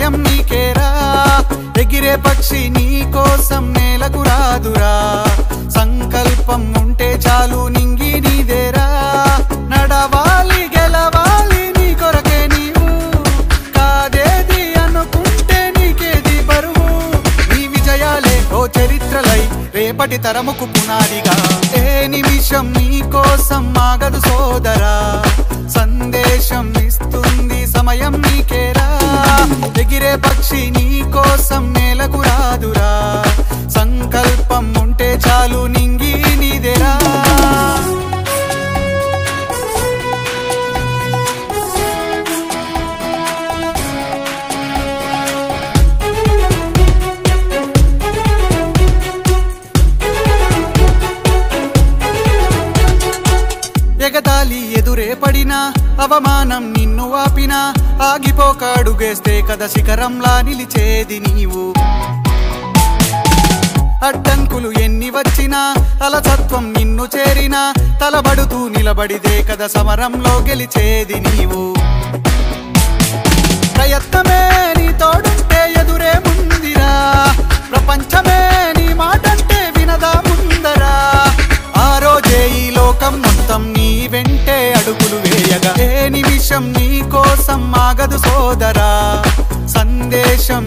సమయం నీకేరా ఎగిరే పక్షి నీ కోసం నేలకు రాదురా సంకల్పం ఉంటే చాలు నింగి నీదేరా నడవాలి గెలవాలి నీ కొరకే నీవు కాదేది అనుకుంటే నీకేది బరువు నీ విజయాలే ఓ చరిత్రలై రేపటి తరముకు పునాదిగా ఏ నిమిషం నీ కోసం ఆగదు సోదరా సందేశం ఇస్తుంది సమయం నీకేరా ఎగిరే పక్షి నీ కోసం నేలకు రాదురా సంకల్పం ఉంటే చాలు నింగి నీదేరా ఎగతాళి ఎదురే పడినా అవమానం నిన్ను ఆపినా ఆగిపోక అడుగేస్తే కదా శిఖరంలా నిలిచేది నీవు అడ్డంకులు ఎన్ని వచ్చినా అలసత్వం నిన్ను చేరినా తలబడుతూ నిలబడితే కదా సమరంలో గెలిచేది నీవు ప్రయత్నమే నీ తోడుంటే ఎదురే ముందిరా ప్రపంచమే నీ మాటంటే వినదా ముందరా ఆ రోజే ఈ లోకం మొత్తం నీ వెంటే అడుగులు వేయగా ఏ నిమిషం నీ కోసం ఆగదు సోదరా సందేశం